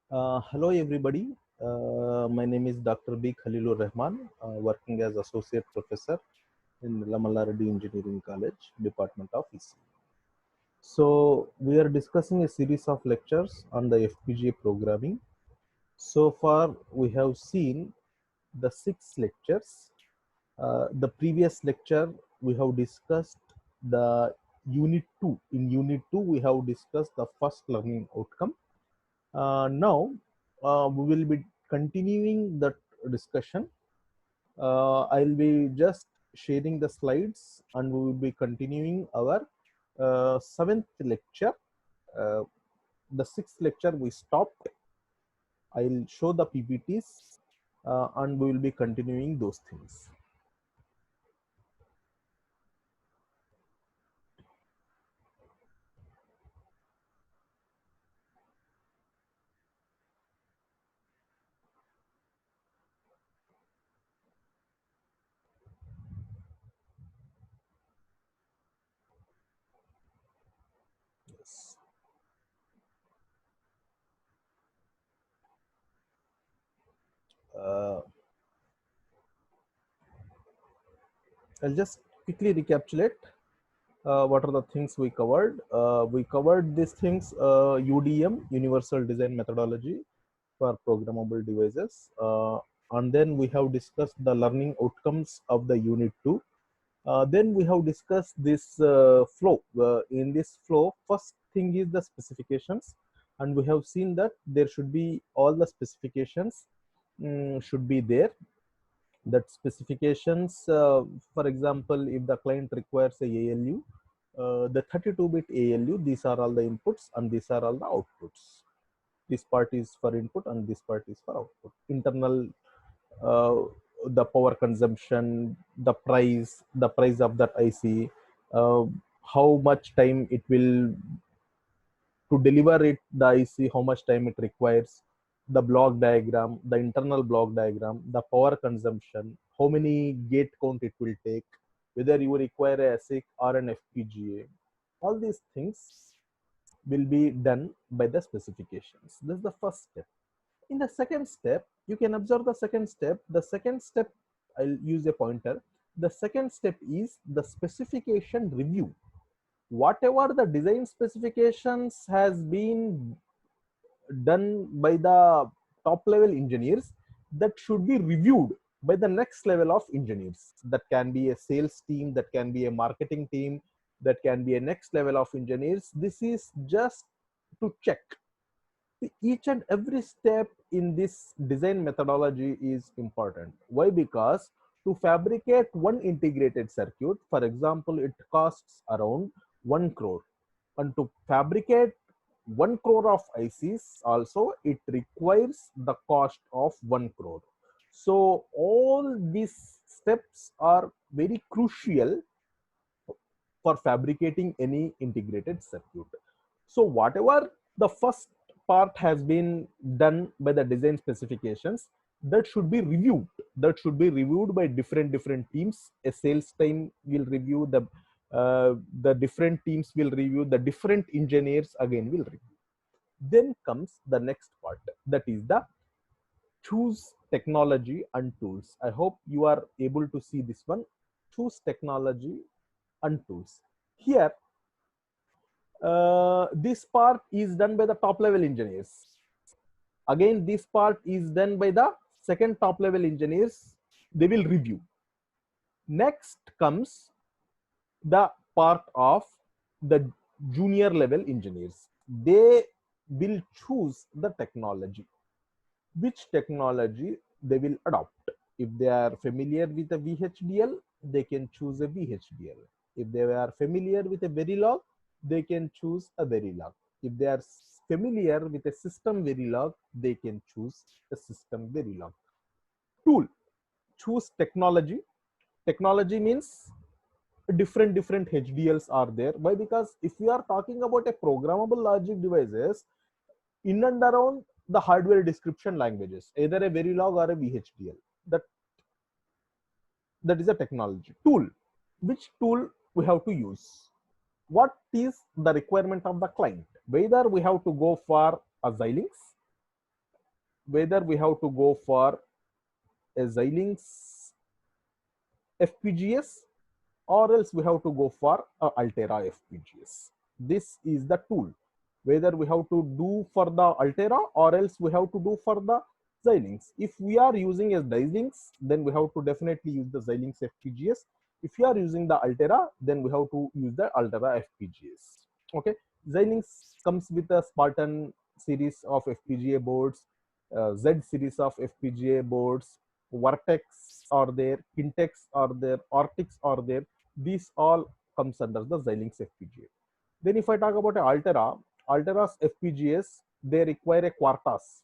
Hello, everybody. My name is Dr. B. Khalilur Rahman, working as Associate Professor in Lamalla Reddy Engineering College, Department of EC. So, we are discussing a series of lectures on the FPGA programming. So far, we have seen the 6 lectures. The previous lecture, we have discussed the Unit 2. In Unit 2, we have discussed the first learning outcome. Now, we will be continuing that discussion. I'll be just sharing the slides and we will be continuing our 7th lecture. Uh, the 6th lecture we stopped. I'll show the PPTs and we will be continuing those things. Yes. Uh, I'll just quickly recapitulate what are the things we covered. We covered these things, UDM, Universal Design Methodology for Programmable Devices. And then we have discussed the learning outcomes of the Unit 2. Then we have discussed this flow. In this flow, first thing is the specifications. And we have seen that there should be all the specifications should be there. That specifications, for example, if the client requires a ALU, the 32-bit ALU, these are all the inputs and these are all the outputs. This part is for input and this part is for output. Internal, uh, the power consumption, the price of that IC, uh, how much time it will to deliver it, the IC, how much time it requires, the block diagram, the internal block diagram, the power consumption, how many gate count it will take, whether you require a ASIC or an FPGA. All these things will be done by the specifications. This is the first step. In the second step, you can observe the second step. The second step, I'll use a pointer. The second step is the specification review. Whatever the design specifications has been done by the top level engineers, that should be reviewed by the next level of engineers. That can be a sales team, that can be a marketing team, that can be a next level of engineers. This is just to check. Each and every step in this design methodology is important. Why? Because to fabricate one integrated circuit, for example, it costs around 1 crore, and to fabricate 1 crore of ICs also, it requires the cost of 1 crore. So all these steps are very crucial for fabricating any integrated circuit. So whatever the first part has been done by the design specifications, that should be reviewed. That should be reviewed by different teams. A sales team will review the different teams will review, the different engineers again will review. Then comes the next part, that is the choose technology and tools. I hope you are able to see this one. Choose technology and tools. Here, this part is done by the top level engineers. Again, this part is done by the second top level engineers. They will review. Next comes the part of the junior level engineers. They will choose the technology. Which technology they will adopt? If they are familiar with a VHDL, they can choose a VHDL. If they are familiar with a Verilog, they can choose a Verilog. If they are familiar with a system Verilog, they can choose a system Verilog. Tool, choose technology. Technology means different HDLs are there. Why? Because if we are talking about a programmable logic devices, in and around the hardware description languages, either a Verilog or a VHDL, that is a technology. Tool, which tool we have to use? What is the requirement of the client? Whether we have to go for a Xilinx, whether we have to go for a Xilinx FPGAs or else we have to go for a Altera FPGAs. This is the tool. Whether we have to do for the Altera or else we have to do for the Xilinx. If we are using a Xilinx, then we have to definitely use the Xilinx FPGAs. If you are using the Altera, then we have to use the Altera FPGAs. Okay, Xilinx comes with a Spartan series of FPGA boards, Z series of FPGA boards, Vertex are there, Kintex are there, Ortix are there. These all comes under the Xilinx FPGA. Then if I talk about Altera, Altera's FPGAs, they require a Quartus.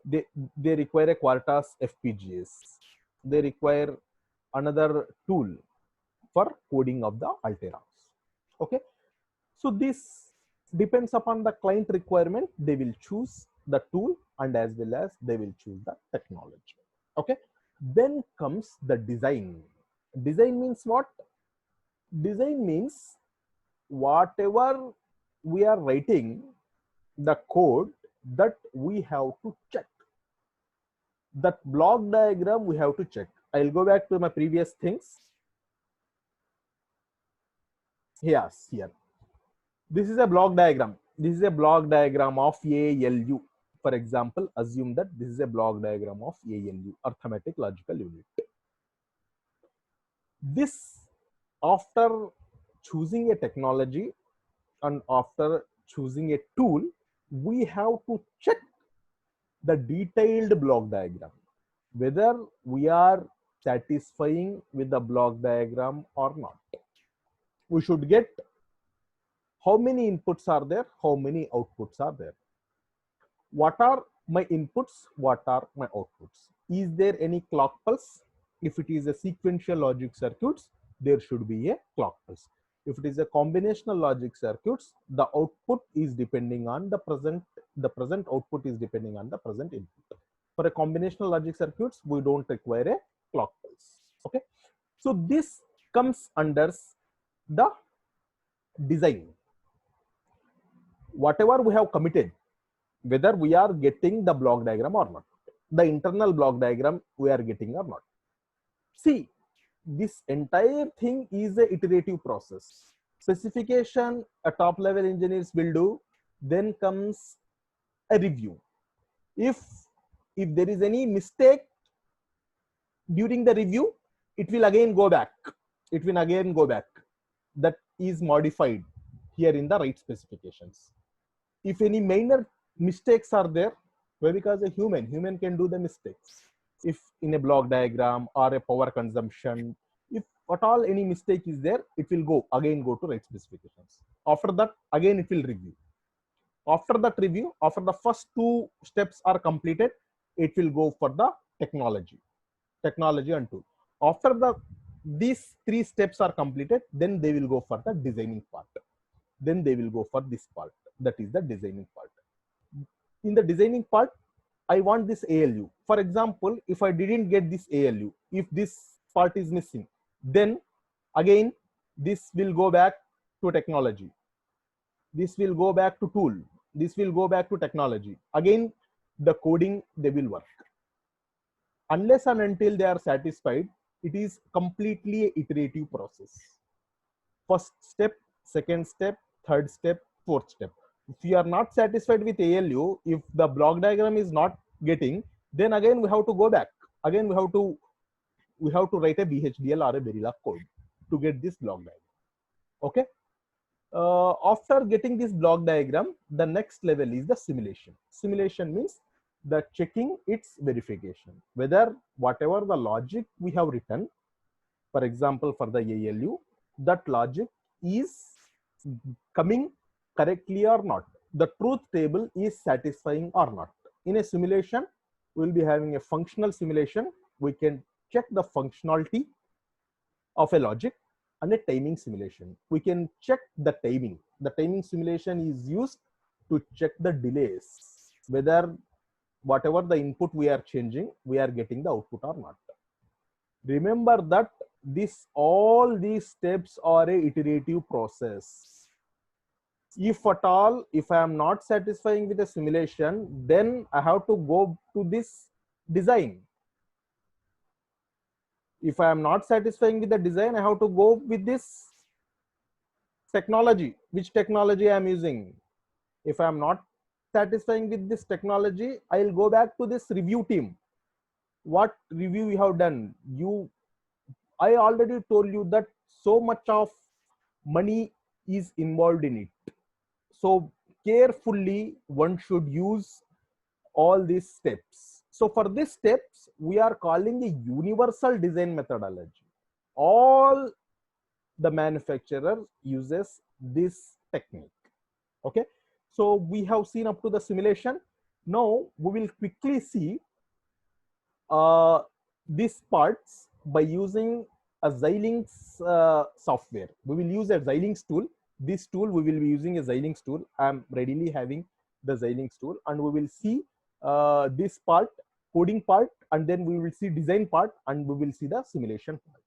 They require a Quartus FPGAs. They require another tool for coding of the Alteras. Okay, so this depends upon the client requirement. They will choose the tool and as well as they will choose the technology. Okay, then comes the design. Design means what? Design means whatever we are writing the code, that we have to check. That block diagram we have to check. I'll go back to my previous things. Yes, here. This is a block diagram. This is a block diagram of ALU. For example, assume that this is a block diagram of ALU, arithmetic logical unit. This, after choosing a technology and after choosing a tool, we have to check the detailed block diagram, whether we are satisfying with the block diagram or not. We should get how many inputs are there, how many outputs are there. What are my inputs? What are my outputs? Is there any clock pulse? If it is a sequential logic circuits, there should be a clock pulse. If it is a combinational logic circuits, the output is depending on the present output is depending on the present input. For a combinational logic circuits, we don't require a clock pulse. Okay, so this comes under the design. Whatever we have committed, whether we are getting the block diagram or not, the internal block diagram we are getting or not. See, this entire thing is a iterative process. Specification a top level engineers will do, then comes a review. If there is any mistake during the review, it will again go back. That is modified here in the right specifications. If any minor mistakes are there, why? Because a human can do the mistakes. If in a block diagram or a power consumption, if at all any mistake is there, it will go to right specifications. After that, again it will review. After that review, after the first two steps are completed, it will go for the technology and tool. After these three steps are completed, then they will go for the designing part. Then they will go for this part, that is the designing part. In the designing part, I want this ALU. For example, if I didn't get this ALU, if this part is missing, then again this will go back to technology. This will go back to tool. This will go back to technology. Again, the coding, they will work. Unless and until they are satisfied, it is completely an iterative process. First step, second step, third step, fourth step. If you are not satisfied with ALU, if the block diagram is not getting, then again we have to go back. Again we have to write a VHDL or a Verilog code to get this block diagram. Okay. After getting this block diagram, the next level is the simulation. Simulation means the checking its verification, whether whatever the logic we have written, for example for the ALU, that logic is coming correctly or not, the truth table is satisfying or not. In a simulation, we will be having a functional simulation. We can check the functionality of a logic, and a timing simulation. We can check the timing. The timing simulation is used to check the delays, whether whatever the input we are changing, we are getting the output or not. Remember that all these steps are a iterative process. If at all, if I am not satisfying with the simulation, then I have to go to this design. If I am not satisfying with the design, I have to go with this technology. Which technology I am using? If I am not satisfying with this technology, I will go back to this review team. What review you have done? I already told you that so much of money is involved in it. So carefully one should use all these steps. So for these steps, we are calling a universal design methodology. All the manufacturer uses this technique. Okay. So we have seen up to the simulation. Now we will quickly see these parts by using a Xilinx software. We will use a Xilinx tool. This tool, we will be using a Xilinx tool. I'm readily having the Xilinx tool, and we will see this part, coding part, and then we will see design part, and we will see the simulation part.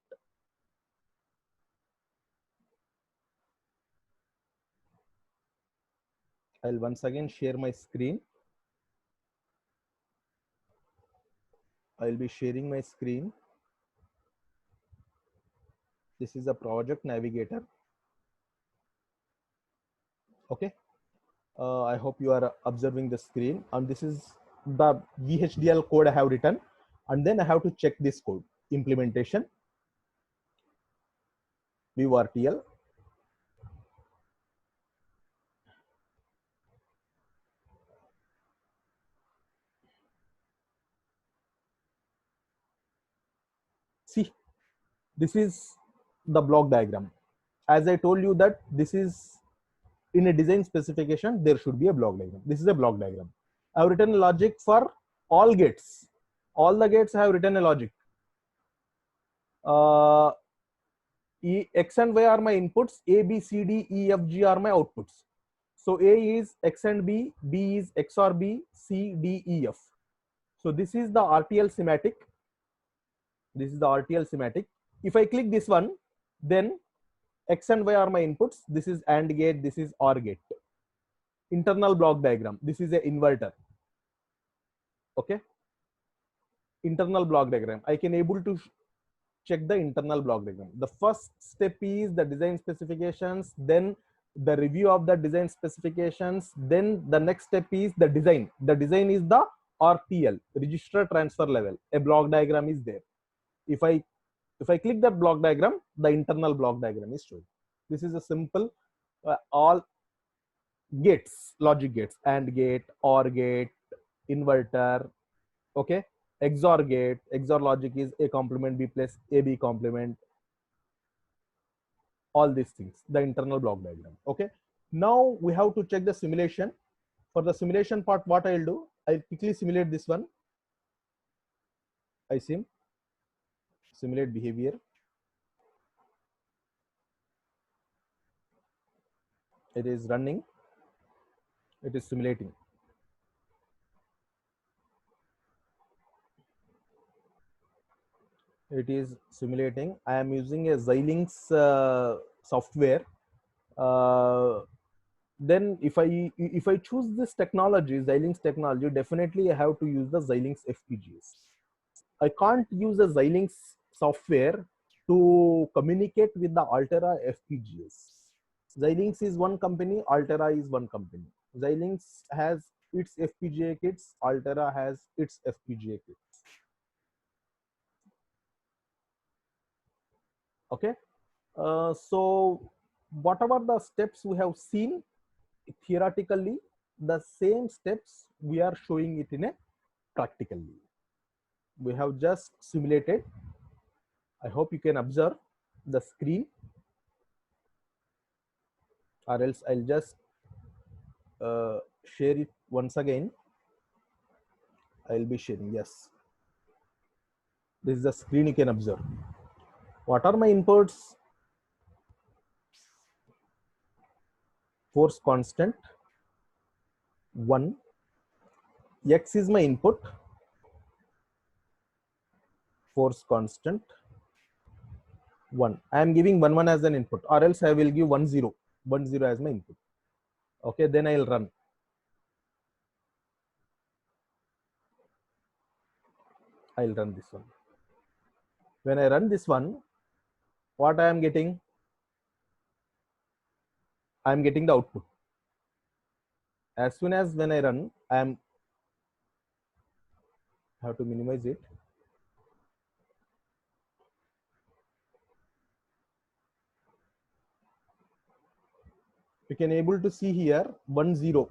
I'll once again share my screen. I'll be sharing my screen. This is a project navigator. Okay. I hope you are observing the screen, and this is the VHDL code I have written, and then I have to check this code implementation VRTL. See, this is the block diagram. As I told you that this is in a design specification, there should be a block diagram. This is a block diagram. I have written a logic for all gates. All the gates I have written a logic. X and Y are my inputs, A, B, C, D, E, F, G are my outputs. So A is X and B, B is XOR B, C, D, E, F. So this is the RTL schematic. This is the RTL schematic. If I click this one, then X and Y are my inputs. This is AND gate, this is OR gate. Internal block diagram. This is an inverter. Okay. Internal block diagram. I can able to check the internal block diagram. The first step is the design specifications, then the review of the design specifications, then the next step is the design. The design is the RTL, register transfer level. A block diagram is there. If I click that block diagram, the internal block diagram is shown. This is a simple all gates, logic gates, AND gate, OR gate, inverter. Okay. XOR gate, XOR logic is A complement B plus AB complement. All these things, the internal block diagram. Okay. Now we have to check the simulation. For the simulation part, what I'll do, I'll quickly simulate this one. I simulate behavior. It is running. It is simulating. It is simulating. I am using a Xilinx software. Then if I choose this technology, Xilinx technology, definitely I have to use the Xilinx FPGAs. I can't use a Xilinx software to communicate with the Altera FPGAs. Xilinx is one company, Altera is one company. Xilinx has its FPGA kits, Altera has its FPGA kits. Okay. So whatever the steps we have seen theoretically, the same steps we are showing it in a practically. We have just simulated. I hope you can observe the screen, or else I'll just share it once again. I'll be sharing. Yes, this is the screen you can observe. What are my inputs? Force constant 1. X is my input. Force constant 1. I am giving 1 1 as an input, or else I will give 1 0 1 0 as my input. Okay, then I'll run. I'll run this one. When I run this one, what I am getting? I am getting the output. As soon as when I run, I have to minimize it. You can able to see here 1 0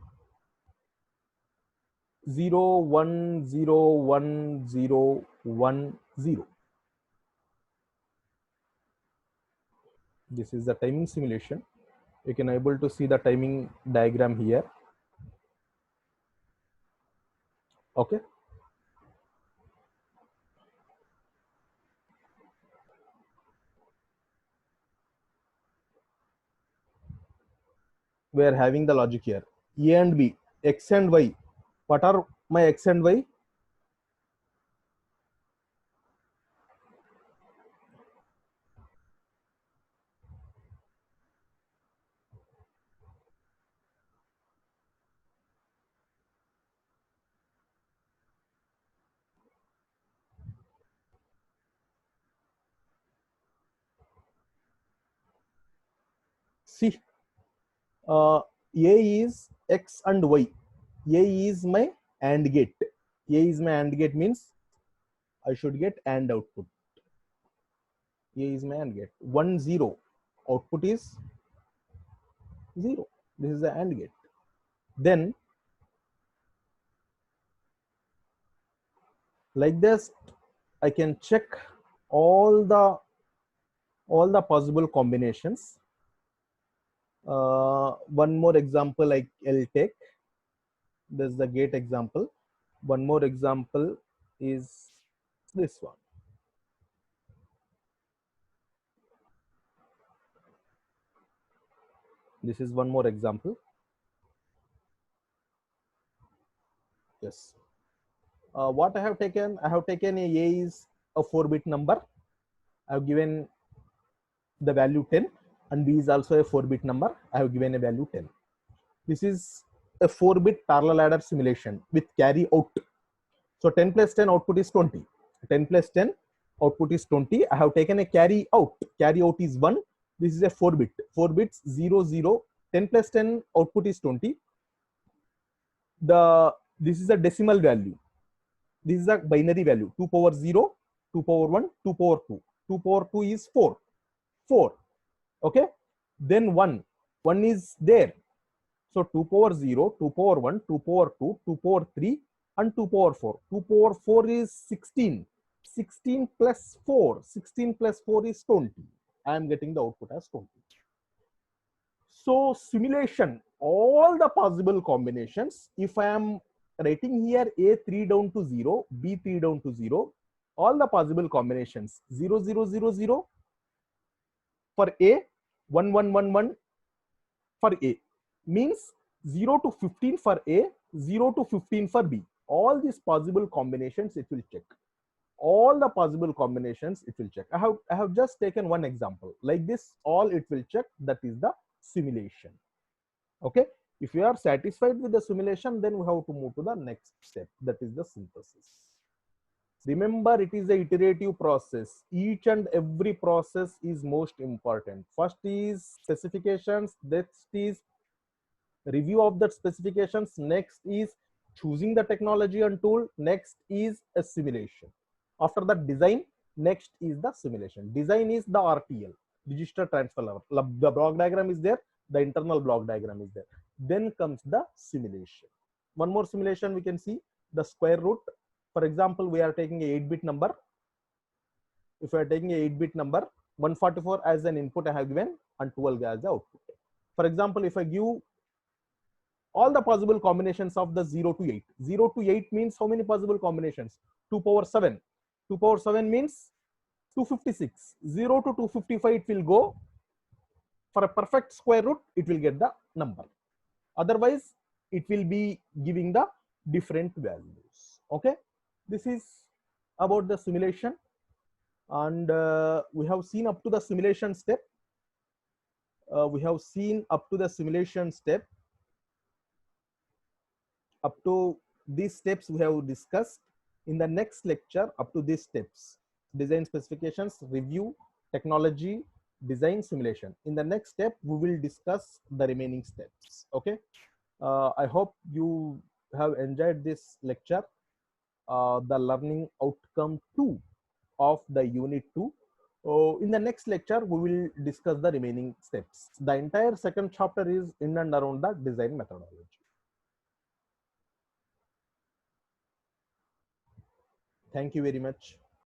0 1 0 1 0 1 0. This is the timing simulation. You can able to see the timing diagram here. Okay. We are having the logic here. A and B, X and Y. What are my X and Y? See, A is X and Y. A is my AND gate. A is my AND gate means I should get AND output. A is my AND gate. 1 0. Output is 0. This is the AND gate. Then, like this, I can check all the possible combinations. One more example I'll take. This is the gate example. One more example is this one. This is one more example. Yes. What I have taken A is a 4-bit number. I have given the value 10, and B is also a 4-bit number. I have given a value 10. This is a 4-bit parallel adder simulation with carry out. So 10 plus 10 output is 20. 10 plus 10 output is 20. I have taken a carry out. Carry out is 1. This is a 4-bit. 4 bits 0 0. 10 plus 10 output is 20. This is a decimal value. This is a binary value. 2 power 0, 2 power 1, 2 power 2. 2 power 2 is 4. 4. Okay. Then 1. 1 is there. So 2 power 0, 2 power 1, 2 power 2, 2 power 3, and 2 power 4. 2 power 4 is 16. 16 plus 4. 16 plus 4 is 20. I am getting the output as 20. So simulation, all the possible combinations, if I am writing here A3 down to 0, B3 down to 0, all the possible combinations 0 0 0 0 for A, 1 1 1 1 for A, means 0 to 15 for A, 0 to 15 for B. All these possible combinations it will check. All the possible combinations it will check. I have just taken one example. Like this, all it will check. That is the simulation. Okay. If you are satisfied with the simulation, then we have to move to the next step. That is the synthesis. Remember, it is the iterative process. Each and every process is most important. First is specifications. Next is review of the specifications. Next is choosing the technology and tool. Next is a simulation. After that, design. Next is the simulation. Design is the RTL, register transfer level. The block diagram is there. The internal block diagram is there. Then comes the simulation. One more simulation we can see, the square root. For example, we are taking a 8-bit number. If we are taking a 8-bit number, 144 as an input I have given and 12 as the output. For example, if I give all the possible combinations of the 0 to 8. 0 to 8 means how many possible combinations? 2 power 7. 2 power 7 means 256. 0 to 255 it will go. For a perfect square root, it will get the number. Otherwise, it will be giving the different values. Okay. This is about the simulation. And we have seen up to the simulation step. up to these steps we have discussed. In the next lecture, up to these steps, design specifications, review, technology, design, simulation. In the next step, we will discuss the remaining steps. Okay. I hope you have enjoyed this lecture, the learning outcome 2 of the unit 2. In the next lecture, we will discuss the remaining steps. The entire second chapter is in and around the design methodology. Thank you very much.